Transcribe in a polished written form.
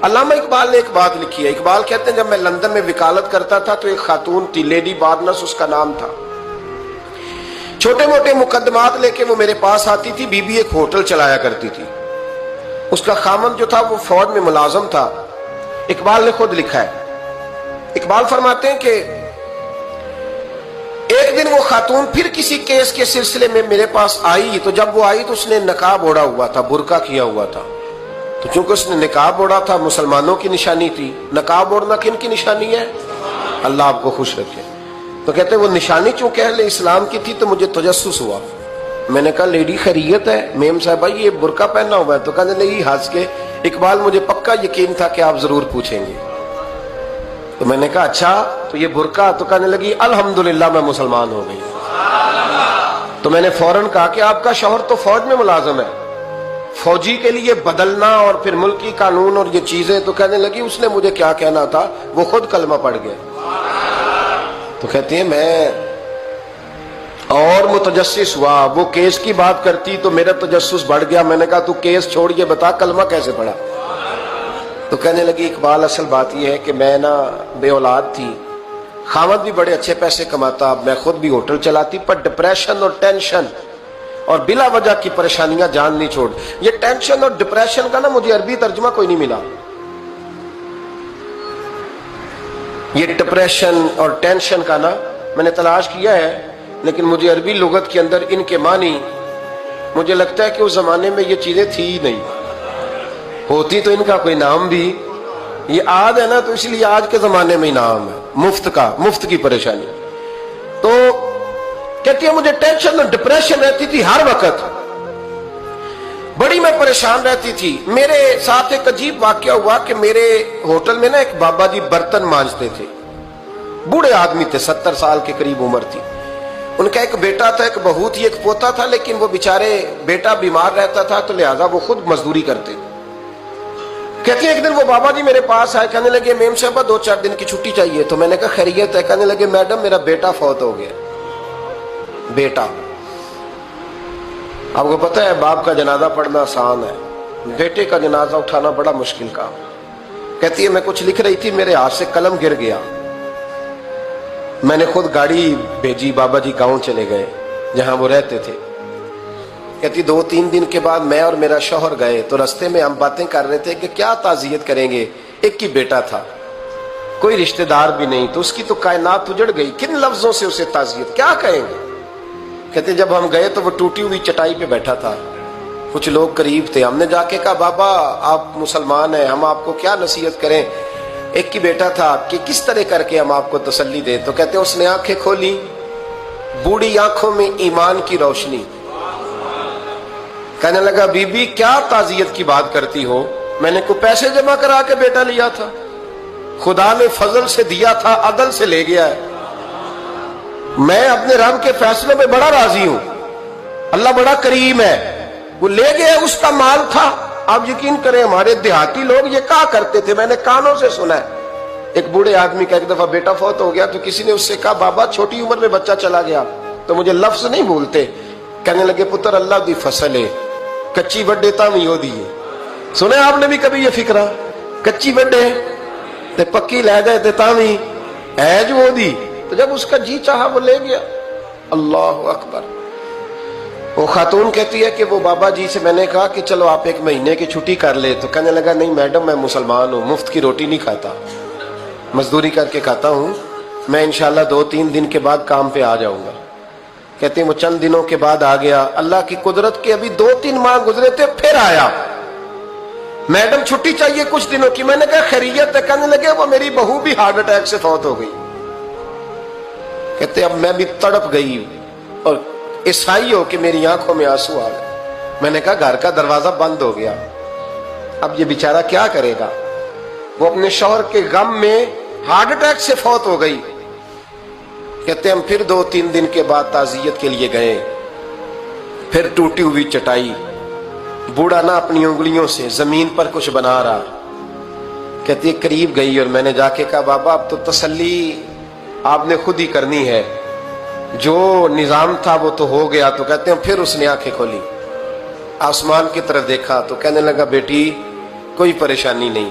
علامہ اقبال نے ایک بات لکھی ہے. اقبال کہتے ہیں جب میں لندن میں وکالت کرتا تھا تو ایک خاتون تھی, لیڈی بارنس اس کا نام تھا. چھوٹے موٹے مقدمات لے کے وہ میرے پاس آتی تھی. بی بی ایک ہوٹل چلایا کرتی تھی. اس کا خامند جو تھا وہ فوج میں ملازم تھا. اقبال نے خود لکھا ہے, اقبال فرماتے ہیں کہ ایک دن وہ خاتون پھر کسی کیس کے سلسلے میں میرے پاس آئی. تو جب وہ آئی تو اس نے نقاب اوڑھا ہوا تھا, برقع کیا ہوا تھا. تو چونکہ اس نے نقاب اوڑھا تھا, مسلمانوں کی نشانی تھی. نقاب اوڑھنا کن کی نشانی ہے؟ اللہ آپ کو خوش رکھے. تو کہتے وہ نشانی چونکہ اہل اسلام کی تھی تو مجھے تجسس ہوا. میں نے کہا لیڈی خیریت ہے؟ میم صاحبہ یہ برقع پہنا ہوا ہے. تو کہنے لگی ہنس کے, اقبال مجھے پکا یقین تھا کہ آپ ضرور پوچھیں گے. تو میں نے کہا اچھا تو یہ برقع؟ تو کہنے لگی الحمدللہ میں مسلمان ہو گئی. تو میں نے فوراً کہا کہ آپ کا شوہر تو فوج میں ملازم ہے, فوجی کے لیے بدلنا اور پھر ملکی قانون اور یہ چیزیں. تو کہنے لگی اس نے مجھے کیا کہنا تھا, وہ خود کلمہ پڑھ گئے. تو کہتے ہیں میں اور متجسس ہوا. وہ کیس کی بات کرتی تو میرا تجسس بڑھ گیا. میں نے کہا تو کیس چھوڑ یہ بتا کلمہ کیسے پڑھا؟ تو کہنے لگی اقبال اصل بات یہ ہے کہ میں نا بے اولاد تھی, خامد بھی بڑے اچھے پیسے کماتا, میں خود بھی ہوٹل چلاتی, پر ڈپریشن اور ٹینشن اور بلا وجہ کی پریشانیاں جان نہیں چھوڑ. یہ ٹینشن اور ڈپریشن کا نا مجھے عربی ترجمہ کوئی نہیں ملا. یہ ڈپریشن اور ٹینشن کا نا میں نے تلاش کیا ہے, لیکن مجھے عربی لغت کے اندر ان کے معنی مجھے لگتا ہے کہ اس زمانے میں یہ چیزیں تھی ہی نہیں. ہوتی تو ان کا کوئی نام بھی, یہ آج ہے نا تو اس لیے آج کے زمانے میں ہی نام ہے مفت کا, مفت کی پریشانی. تو کہتی ہے مجھے ٹینشن اور ڈپریشن رہتی تھی ہر وقت, بڑی میں پریشان رہتی تھی. میرے ساتھ ایک عجیب واقعہ ہوا کہ میرے ہوٹل میں نا ایک بابا جی برتن مانجتے تھے. بوڑھے آدمی تھے, 70 سال کے قریب عمر تھی. ان کا ایک بیٹا تھا, ایک بہو تھی, ایک پوتا تھا, لیکن وہ بیچارے بیٹا بیمار رہتا تھا تو لہذا وہ خود مزدوری کرتے. کہتے ہیں ایک دن وہ بابا جی میرے پاس آئے, کہنے لگے میم صاحبہ 2-4 دن کی چھٹی چاہیے. تو میں نے کہا خیریت ہے؟ کہنے لگے میڈم میرا بیٹا فوت ہو گیا. بیٹا, آپ کو پتہ ہے باپ کا جنازہ پڑھنا آسان ہے, بیٹے کا جنازہ اٹھانا بڑا مشکل کام. کہتی ہے میں کچھ لکھ رہی تھی, میرے ہاتھ سے قلم گر گیا. میں نے خود گاڑی بھیجی, بابا جی گاؤں چلے گئے جہاں وہ رہتے تھے. کہتی 2-3 دن کے بعد میں اور میرا شوہر گئے تو رستے میں ہم باتیں کر رہے تھے کہ کیا تعزیت کریں گے. ایک ہی بیٹا تھا, کوئی رشتہ دار بھی نہیں, تو اس کی تو کائنات اجڑ گئی, کن لفظوں سے اسے تعزیت کیا کہیں گے. کہتے جب ہم گئے تو وہ ٹوٹی ہوئی چٹائی پہ بیٹھا تھا, کچھ لوگ قریب تھے. ہم نے جا کے کہا بابا آپ مسلمان ہیں, ہم آپ کو کیا نصیحت کریں, ایک ہی بیٹا تھا, کہ کس طرح کر کے ہم آپ کو تسلی دیں. تو کہتے اس نے آنکھیں کھولی, بوڑھی آنکھوں میں ایمان کی روشنی. کہنے لگا بی بی کیا تعزیت کی بات کرتی ہو, میں نے کوئی پیسے جمع کرا کے بیٹا لیا تھا, خدا نے فضل سے دیا تھا, عدل سے لے گیا ہے. میں اپنے رب کے فیصلوں میں بڑا راضی ہوں, اللہ بڑا کریم ہے, وہ لے گیا, اس کا مال تھا. آپ یقین کریں ہمارے دیہاتی لوگ یہ کہا کرتے تھے, میں نے کانوں سے سنا ہے. ایک بوڑھے آدمی کا ایک دفعہ بیٹا فوت ہو گیا تو کسی نے اس سے کہا بابا چھوٹی عمر میں بچہ چلا گیا تو مجھے لفظ نہیں بھولتے. کہنے لگے پتر اللہ دی فصل ہے, کچی وڈے تاوی ہو دیئے. سنے آپ نے بھی کبھی یہ فکرہ, کچی وڈے تے پکی لے گئے تے تاوی ایج ہو دی. تو جب اس کا جی چاہا وہ لے گیا. اللہ اکبر. وہ خاتون کہتی ہے کہ وہ بابا جی سے میں نے کہا کہ چلو آپ 1 مہینے کی چھٹی کر لے. تو کہنے لگا نہیں میڈم میں مسلمان ہوں, مفت کی روٹی نہیں کھاتا, مزدوری کر کے کھاتا ہوں, میں انشاءاللہ 2-3 دن کے بعد کام پہ آ جاؤں گا. کہتے ہیں وہ چند دنوں کے بعد آ گیا. اللہ کی قدرت کے ابھی 2-3 ماہ گزرے تھے, پھر آیا. میڈم چھٹی چاہیے کچھ دنوں کی. میں نے کہا خیریت ہے؟ کہنے لگے وہ میری بہو بھی ہارٹ اٹیک سے فوت ہو گئی. کہتے اب میں بھی تڑپ گئی اور عیسائی ہو کہ میری آنکھوں میں آنسو آ گئے. میں نے کہا گھر کا دروازہ بند ہو گیا, اب یہ بیچارہ کیا کرے گا. وہ اپنے شوہر کے غم میں ہارٹ اٹیک سے فوت ہو گئی. کہتے ہم پھر 2-3 دن کے بعد تعزیت کے لیے گئے. پھر ٹوٹی ہوئی چٹائی, بوڑھا نہ اپنی انگلیوں سے زمین پر کچھ بنا رہا. کہتی قریب گئی اور میں نے جا کے کہا بابا اب تو تسلی آپ نے خود ہی کرنی ہے, جو نظام تھا وہ تو ہو گیا. تو کہتے ہیں پھر اس نے آنکھیں کھولی, آسمان کی طرف دیکھا تو کہنے لگا بیٹی کوئی پریشانی نہیں,